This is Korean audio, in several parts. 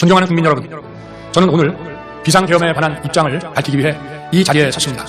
존경하는 국민 여러분, 저는 오늘 비상계엄에 관한 입장을 밝히기 위해 이 자리에 섰습니다.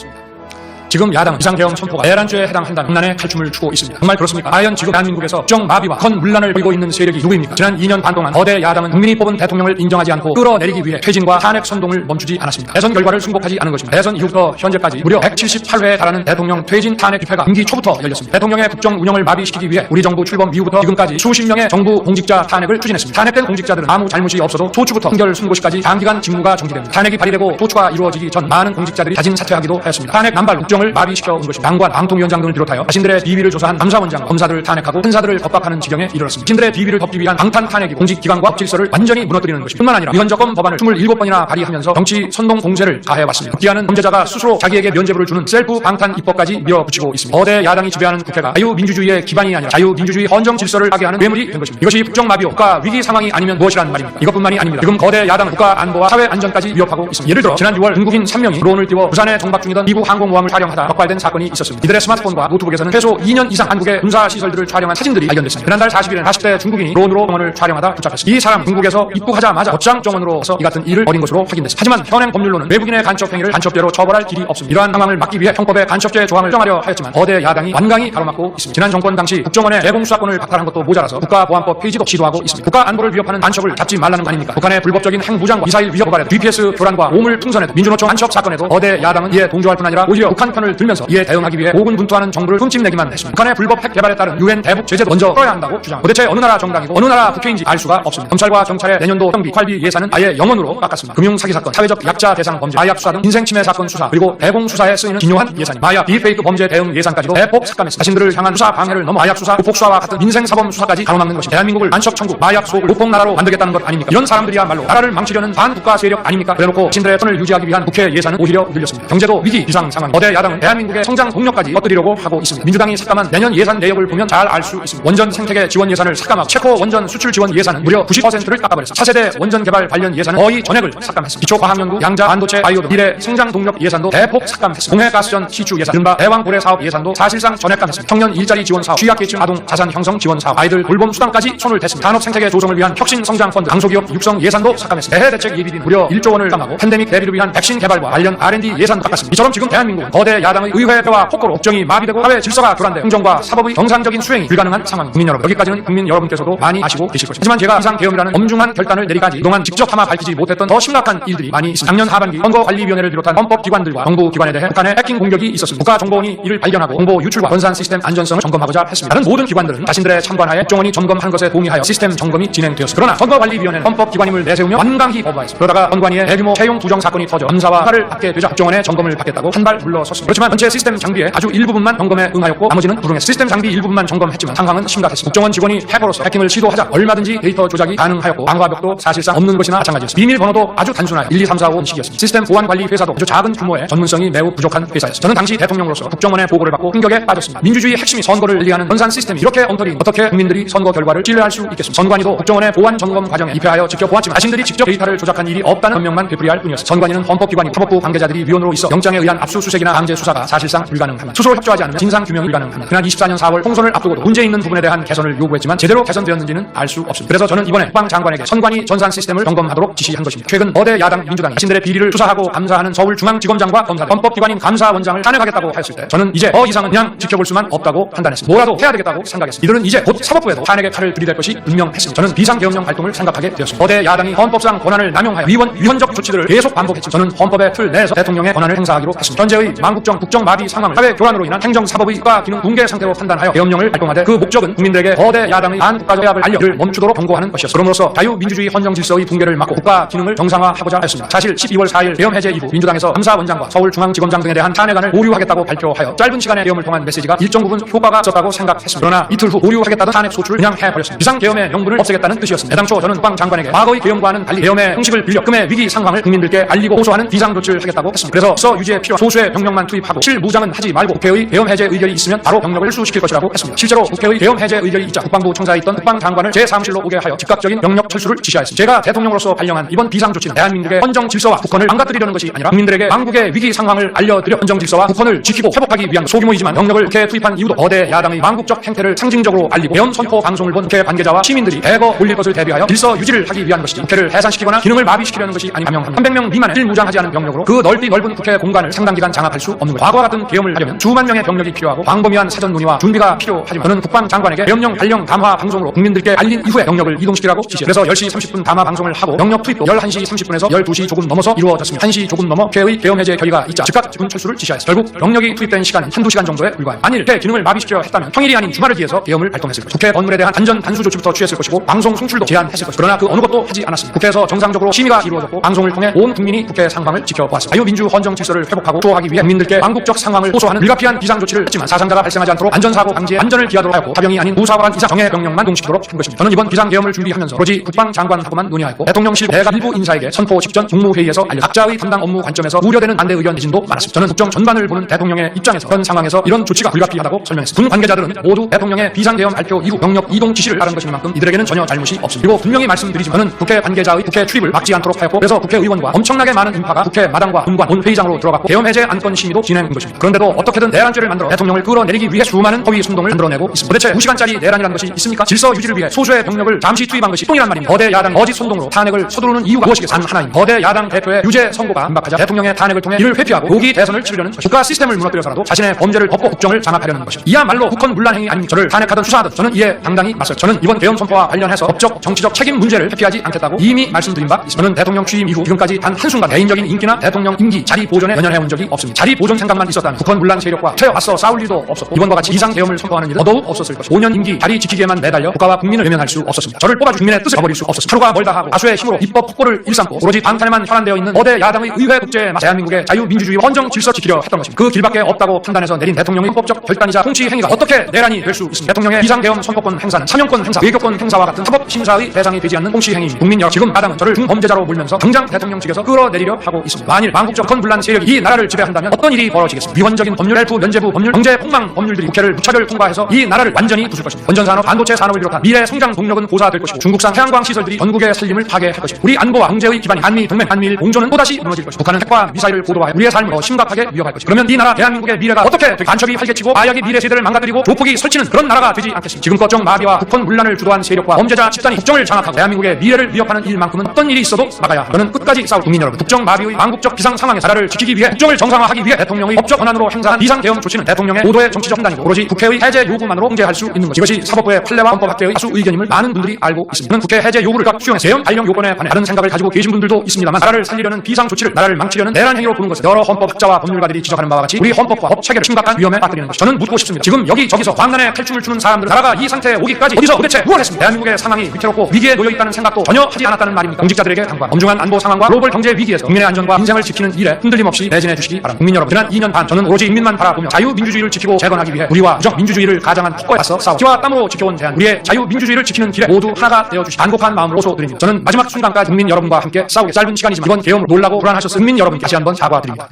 지금 야당은 비상계엄 선포가 내란죄에 해당한다는 공란의 칼춤을 추고 있습니다. 정말 그렇습니까? 과연 지금 대한민국에서 국정마비와 건문란을 보이고 있는 세력이 누구입니까? 지난 2년 반 동안 거대 야당은 국민이 뽑은 대통령을 인정하지 않고 끌어내리기 위해 퇴진과 탄핵 선동을 멈추지 않았습니다. 대선 결과를 승복하지 않은 것입니다. 대선 이후부터 현재까지 무려 178회에 달하는 대통령 퇴진 탄핵 집회가 임기 초부터 열렸습니다. 대통령의 국정 운영을 마비시키기 위해 우리 정부 출범 이후부터 지금까지 수십 명의 정부 공직자 탄핵을 추진했습니다. 탄핵된 공직자들은 아무 잘못이 없어도 소추부터 판결 선고시까지 장기간 직무가 정지됩니다. 탄핵이 발의되고 소추가 이루어지기 전 많은 공직자들이 자진 사퇴하기도 하였습니다. 탄핵 남발 국정을 마비시켜 온 것입니다. 장관, 방통위원장 등을 비롯하여 자신들의 비위를 조사한 감사원장, 검사들을 탄핵하고 판사들을 겁박하는 지경에 이르렀습니다. 자신들의 비위를 덮기 위한 방탄 탄핵이 공직기관과 질서를 완전히 무너뜨리는 것입니다. 뿐만 아니라 위헌적법 법안을 27번이나 발의하면서 정치 선동 공세를 가해왔습니다. 극기하는 범죄자가 스스로 자기에게 면죄부를 주는 셀프 방탄 입법까지 밀어붙이고 있습니다. 거대 야당이 지배하는 국회가 자유민주주의의 기반이 아니라 자유민주주의 헌정 질서를 파괴하는 괴물이 된 것입니다. 이것이 국정마비요 국가 위기 상황이 아니면 무엇이란 말입니까? 이것뿐만이 아닙니다. 지금 거대 야당은 국가 안보와 사회 안전까지 위협하고 있습니다. 예를 들어 지난 6월 중국인 3명이 드론을 띄워 부산에 정박 중이던 미국 항공모함을 촬영하다 적발된 사건이 있었습니다. 이들의 스마트폰과 노트북에서는 최소 2년 이상 한국의 군사시설들을 촬영한 사진들이 발견됐습니다. 지난달 40일에는 40대 중국인이 드론으로 정원을 촬영하다 붙잡혔습니다. 이 사람 중국에서 입국하자마자 곧장 정원으로서 이 같은 일을 벌인 것으로 확인됐습니다. 하지만 현행 법률로는 외국인의 간첩 행위를 간첩죄로 처벌할 길이 없습니다. 이러한 상황을 막기 위해 형법에 간첩죄 조항을 정하려 하였지만 거대 야당이 완강히 가로막고 있습니다. 지난 정권 당시 국정원의 대공수사권을 박탈한 것도 모자라서 국가보안법 폐지도 시도하고 있습니다. 국가 안보를 위협하는 간첩을 잡지 말라는 거 아닙니까? 북한의 불법적인 핵무장과 미사일 위협 고발에도 GPS 교란과 오물 풍선에도 민주노총 간첩 사건에도 거대 야당은 이에 동조할 뿐 아니라 오히려 북한 편을 들면서 이에 대응하기 위해 고군분투하는 정부를 흠집내기만 했습니다. 북한의 불법 핵 개발에 따른 유엔 대북 제재도 먼저 풀어야 한다고 주장합니다. 도대체 어느 나라 정당이고 어느 나라 국회인지 알 수가 없습니다. 검찰과 경찰의 내년도 형비, 활비 예산은 아예 0원으로 깎았습니다. 금융사기 사건, 사회적 약자 대상 범죄, 마약 수사 등 인생침해 사건 수사, 그리고 대공수사에 쓰이는 기묘한 예산입니다. 마약, 딥페이크 범죄 대응 예산까지도 대폭 삭감했습니다. 자신들을 향한 수사 방해를 넘어 마약 수사, 보복수사와 같은 민생사범 수사까지 가로막는 것이 대한민국을 간첩천국, 마약 소국, 로폭나라로 만들겠다는 것 아닙니까? 이런 사람들이야말로 나라를 망치려는 반국가 세력 아닙니까? 그래놓고 자신들의 선을 유지하기 위한 국회 예산은 오히려 늘렸습니다. 경제도 위기 비상 상황, 거대 야당은 대한민국의 성장 동력까지 엇들이려고 하고 있습니다. 민주당이 삭감한 내년 예산 내역을 보면 잘 알 수 있습니다. 원전 생태계 지원 예산을 삭감하고 체코 원전 수출 지원 예산은 무려 90%를 깎아버렸습니다. 차세대 원전 개발 관련 예산은 거의 전액을 삭감했습니다. 기초과학연구, 양자 반도체, 바이오 등 미래 성장 동력 예산도 대폭 삭감했습니다. 동해가스전 시추 예산, 이른바 대왕고래 사업 예산도 사실상 전액감했습니다. 청년 일자리 지원 사업, 취약계층 아동 자산 형성 지원 사업, 아이들 돌봄 수당까지 손을 댔습니다. 산업 생태계 조성을 위한 혁신 성장 펀드, 강소기업 육성 예산도 삭감했습니다. 대해 대책 예비비 무려 1조 원을 삭감하고 팬데믹 대비를 위한 백신 개발과 관련 R&D 예산도 깎았습니다. 이처럼 지금 대한민국은 거대 야당의 의회와 폭거로 국정이 마비되고 사회 질서가 교란돼 행정과 사법의 정상적인 수행이 불가능한 상황입니다. 국민 여러분, 여기까지는 국민 여러분께서도 많이 아시고 계실 것입니다. 하지만 제가 비상계엄이라는 엄중한 결단을 내리기까지 그동안 직접 하마 밝히지 못했던 더 심각한 일들이 많이 있습니다. 작년 하반기 선거관리위원회를 비롯한 헌법기관들과 정부기관에 대해 북한의 해킹 공격이 있었습니다. 국가정보원이 이를 발견하고 정보 유출과 전산 시스템 안전성을 점검하고자 했습니다. 다른 모든 기관들은 자신들의 참관하에 국정원이 점검한 것에 동의하여 시스템 점검이 진행되었습니다. 그러나 선거관리위원회는 헌법기관임을 내세우며 완강히 거부하였습니다. 그러다가 선관위의 대규모 채용 부정 사건이 터져 검사와 수사를 받게 되자 국정원의 점검을 받겠다고 한 발 물러섰습니다. 그렇지만 전체 시스템 장비의 아주 일부분만 점검에 응하였고 나머지는 불응했습니다. 시스템 장비 일부분만 점검했지만 상황은 심각했습니다. 국정원 직원이 해커로서 해킹을 시도하자 얼마든지 데이터 조작이 가능하였고 방화벽도 사실상 없는 것이나 마찬가지였습니다. 비밀번호도 아주 단순하여 1, 2, 3, 4, 5 식이었습니다. 시스템 보안관리 회사도 아주 작은 규모의 전문성이 매우 부족한 회사였습니다. 저는 당시 대통령으로서 국정원의 보고를 받고 충격에 빠졌습니다. 민주주의 핵심이 선거를 관리하는 전산 시스템이 이렇게 엉터리인 어떻게 국민들이 선거 결과를 신뢰할 수 있겠습니까? 선관위도 국정원의 보안 점검 과정에 입회하여 직접 보았지만 자신들이 직접 데이터를 조작한 일이 없다는 변명만 되풀이할 뿐이었습니다. 선관위는 헌법기관이고 사법부 관계자들이 위원으로 있어 영장에 의한 압수수색이나 강제 수사가 사실상 불가능합니다. 스스로 협조하지 않으면 진상규명이 불가능합니다. 그날 24년 4월 총선을 앞두고도 문제 있는 부분에 대한 개선을 요구했지만 제대로 개선되었는지는 알 수 없습니다. 그래서 저는 이번에 국방장관에게 선관위 전산 시스템을 점검하도록 지시한 것입니다. 최근 거대 야당 민주당이 자신들의 비리를 수사하고 감사하는 서울중앙지검장과 검사들, 헌법기관인 감사원장을 탄핵하겠다고 하였을 때 저는 이제 더 이상은 그냥 지켜볼 수만 없다고 판단했습니다. 뭐라도 해야 되겠다고 생각했습니다. 이들은 이제 곧 사법부에도 탄핵의 칼을 들이댈 것이 분명했습니다. 저는 비상계엄령 활동을 생각하게 되었습니다. 거대 야당이 헌법상 권한을 남용하여 위헌적 조치들을 계속 반복했지만 저는 헌법의 틀 내에서 대통령의 권한을 행사하기로 했습니다. 현재의 망국정 국정마비 상황을 사회 교란으로 인한 행정사법의 국가 기능 붕괴 상태로 판단하여 계엄령을 발동하되 그 목적은 국민들에게 거대 야당의 반국가적 해압을 알려 이를 멈추도록 권고하는 것이었습니다. 그럼으로써 자유민주주의 헌정질서의 붕괴를 막고 국가 기능을 정상화하고자 했습니다. 사실 12월 4일 계엄 해제 이후 민주당에서 감사원장과 서울중앙지검장 등에 대한 탄핵안을 오류하겠다고 발표하여 짧은 시간에 계엄을 통한 메시지가 일정 부분 효과가 있었다고 생각했습니다. 그러나 이틀 후 오류하겠다던 탄핵 소추를 그냥 해버렸습니다. 비상계엄의 명분을 없애겠다는 뜻이었습니다. 애당초 저는 국방장관에게 과거의 계엄과는 달리 계엄의 형식을 빌려 금의 위기 상황을 국민들께 알리고 호소하는 비상조치를 하겠다고 했습니다. 그래서 유지에 필요한 소수의 병력만 투입하고 실무장은 하지 말고 국회의 계엄 해제 의결이 있으면 바로 병력을 철수시킬 것이라고 했습니다. 실제로 국회의 계엄 해제 의결이 있자 국방부 청사에 있던 국방장관을 제 사무실로 오게 하여 즉각적인 병력 철수를 지시하였습니다. 제가 대통령으로서 발령한 이번 비상조치는 대한민국의 헌정 질서와 국헌을 망가뜨리려는 것이 아니라 국민들에게 망국의 위기 상황을 알려드려 헌정 질서와 국헌을 지키고 회복하기 위한 소규모이지만 병력을 국회에 투입한 이유도 거대 야당의 망국적 행태를 상징적으로 알리고 계엄 선포 방송을 본 국회 관계자와 시민들이 대거 몰릴 것을 대비하여 질서 유지를 하기 위한 것이지 국회를 해산시키거나 기능을 마비시키려는 것이 아닌 감형 300명 미만의 실무장하지 않은 병력으로 그 넓은 국회 공간을 상당 기간 장악할 수 없는 것. 과거와 같은 계엄을 하려면 수만 명의 병력이 필요하고 광범위한 사전 논의와 준비가 필요하지만 저는 국방장관에게 계엄령 발령 담화 방송으로 국민들께 알린 이후에 병력을 이동시키라고 지시했습니다. 그래서 10시 30분 담화 방송을 하고 병력 투입도 11시 30분에서 12시 조금 넘어서 이루어졌습니다. 1시 조금 넘어 국회의 계엄 해제 결의가 있자 즉각 즉군 철수를 지시하였습니다. 결국 병력이 투입된 시간은 한두 시간 정도에 불과합니다. 만일 국회 기능을 마비시키려 했다면 평일이 아닌 주말을 기해서 계엄을 발동했을 것이고 국회 건물에 대한 안전 단수 조치부터 취했을 것이고 방송 송출도 제한했을 것이고 그러나 그 어느 것도 하지 않았습니다. 국회에서 정상적으로 심의가 이루어졌고 방송을 통해 온 국민이 국회 상황을 지켜보았습니다. 자유민주 헌정 질서를 회복하고 수호하기 위해 국민들께 망국적 상황을 호소하는 불가피한 비상조치를 했지만 사상자가 발생하지 않도록 안전사고 방지에 안전을 기하도록 하였고 사병이 아닌 무사관 이상 정예 병력만 동시키도록 한 것입니다. 저는 이번 비상계엄을 준비하면서 오로지 국방장관하고만 논의하였고 대통령실 내가 일부 인사에게 선포 직전 국무회의에서 알려 각자의 담당 업무 관점에서 우려되는 반대 의견 내진도 많았습니다. 저는 국정 전반을 보는 대통령의 입장에서 그런 상황에서 이런 조치가 불가피하다고 설명했습니다. 군 관계자들은 모두 대통령의 비상계엄 발표 이후 병력 이동 지시를 따른 것이니만큼 이들에게는 전혀 잘못이 없습니다. 그리고 분명히 말씀드리지만 저는 국회 관계자의 국회 출입을 막지 않도록 하였고 그래서 국회의원과 엄청나게 많은 인파가 국회 마당과 본관 본 회의장으로 들어갔고 계엄 해제 안건 심의도 진행한 것입니다. 그런데도 어떻게든 내란죄를 만들어 대통령을 끌어내리기 위해 수많은 허위 선동을 만들어내고 있습니다. 도대체 2시간짜리 내란이라는 것이 있습니까? 질서 유지를 위해 소수의 병력을 잠시 투입한 것이 똥이란 말입니다. 거대 야당 거짓 선동으로 탄핵을 서두르는 이유가 무엇이겠습니까? 단 하나입니다. 거대 야당 대표의 유죄 선고가 임박하자 대통령의 탄핵을 통해 이를 회피하고 고기 대선을 치르려는 것입니다. 국가 시스템을 무너뜨려서라도 자신의 범죄를 덮고 국정을 장악하려는 것입니다. 이야말로 국헌 문란 행위 아닙니까? 저를 탄핵하든 수사하든 저는 이에 당당히 맞서요. 저는 이번 계엄 선포와 관련해서 법적 정치적 책임 문제를 회피하지 않겠다고 이미 말씀드린 바 있습니다. 저는 대통령 취임 이후 지금까지 단 한순간 개인적인 인기나 대통령 임기 자리 보존에 연연해온 적이 없습니다. 자리 보존 생각만 있었다면 국헌 문란 세력과 맞서 싸울 일도 없었고 이번과 같이 비상계엄을 선포하는 일은 더더욱 없었을 것입니다. 5년 임기 자리 지키기에만 매달려 국가와 국민을 외면할 수 없었습니다. 저를 뽑아준 국민의 뜻을 버릴 수 없었습니다. 하루가 멀다 하고 다수의 힘으로 입법 폭고를 일삼고 오로지 방탄에만 혈안되어 있는 거대 야당의 의회 국제에 맞서 대한민국의 자유민주주의 헌정 질서 지키려 했던 것입니다. 그 길밖에 없다고 판단해서 내린 대통령의 헌법적 결단이자 통치 행위가 어떻게 내란이 될 수 있습니까? 대통령의 비상계엄 선포권 행사는 사명권 행사, 외교권 행사와 같은 사법 심사의 대상이 되지 않는 통치 행위입니다. 국민 여러분, 지금 야당은 저를 중범죄자로 몰면서 당장 대통령직에서 끌어내리려 하고 있습니다. 만일 망국적 헌불란 세력이 이 나라를 지배한다면 어떤 일이 벌어지겠습니까? 위헌적인 법률, 헬프 면제부 법률, 경제 폭망 법률들이 국회를 무차별 통과해서 이 나라를 완전히 부술 것입니다. 건전산업, 반도체 산업을 비롯한 미래 성장 동력은 고사될 것이고 중국산 태양광 시설들이 전국의 살림을 파괴할 것입니다. 우리 안보와 경제의 기반인 한미 동맹, 한미일 공조는 또다시 무너질 것입니다. 북한은 핵과 미사일을 고도화해 우리의 삶을 더 심각하게 위협할 것입니다. 그러면 이 나라 대한민국의 미래가 어떻게 되겠습니까? 간첩이 활개치고 마약이 미래 세대를 망가뜨리고 조폭이 설치는 그런 나라가 되지 않겠습니다. 지금껏 정 마비와 국헌 문란을 주도한 세력과 범죄자 집단이 국정을 장악하고 대한민국의 미래를 위협하는 일만큼은 어떤 일이 있어도 막아야 합니다. 저는 끝까지 싸울 국민 여러분, 국정 마비의 망국적 비상 상황에서 나라를 지키기 위해 국정을 정상화하기 위해 대통령의 법적 권한으로 행사한 비상계엄 조치는 대통령의 고도의 정치적 판단이고 오로지 국회의 해제 요구만으로 통제할 수 있는 것. 이것이 사법부의 판례와 헌법학계의 다수 의견임을 많은 분들이 알고 있습니다. 저는 국회 해제 요구를 각 수용해 계엄 발령 요건에 관해 다른 생각을 가지고 계신 분들도 있습니다만 나라를 살리려는 비상 조치를 나라를 망치려는 내란 행위로 보는 것은 여러 헌법학자와 법률가들이 지적하는 바와 같이 우리 헌법과 법 체계를 심각한 위험에 빠뜨리는 것이 저는 묻고 싶습니다. 지금 여기저기서 광란에 칼춤을 추는 사람들은 나라가 이 상태에 오기까지 어디서 도대체 무엇을 했습니까? 대한민국의 상황이 위태롭고 위기에 놓여 있다는 생각도 전혀 하지 않았다는 말입니까? 공직자들에게 당부한 엄중한 안보 상황과 글로벌 경제 위기에서 국민의 안전과 인생을 지키는 일에 흔들림 없이 매진해 주시기 바랍니다. 국민 여러분, 지난 2년 반 저는 오로지 인민만 바라보며 자유민주주의를 지키고 재건하기 위해 우리와 부정민주주의를 가장한 폭거에 맞서 싸워 피와 땀으로 지켜온 대한 우리의 자유민주주의를 지키는 길에 모두 하나가 되어주시 간곡한 마음으로 호소드립니다. 저는 마지막 순간까지 국민 여러분과 함께 싸우겠습니다. 짧은 시간이지만 이번 계엄으로 놀라고 불안하셨을 국민 여러분께 다시 한번 사과드립니다.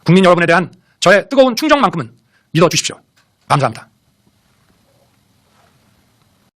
국민 여러분에 대한 저의 뜨거운 충정만큼은 믿어주십시오. 감사합니다.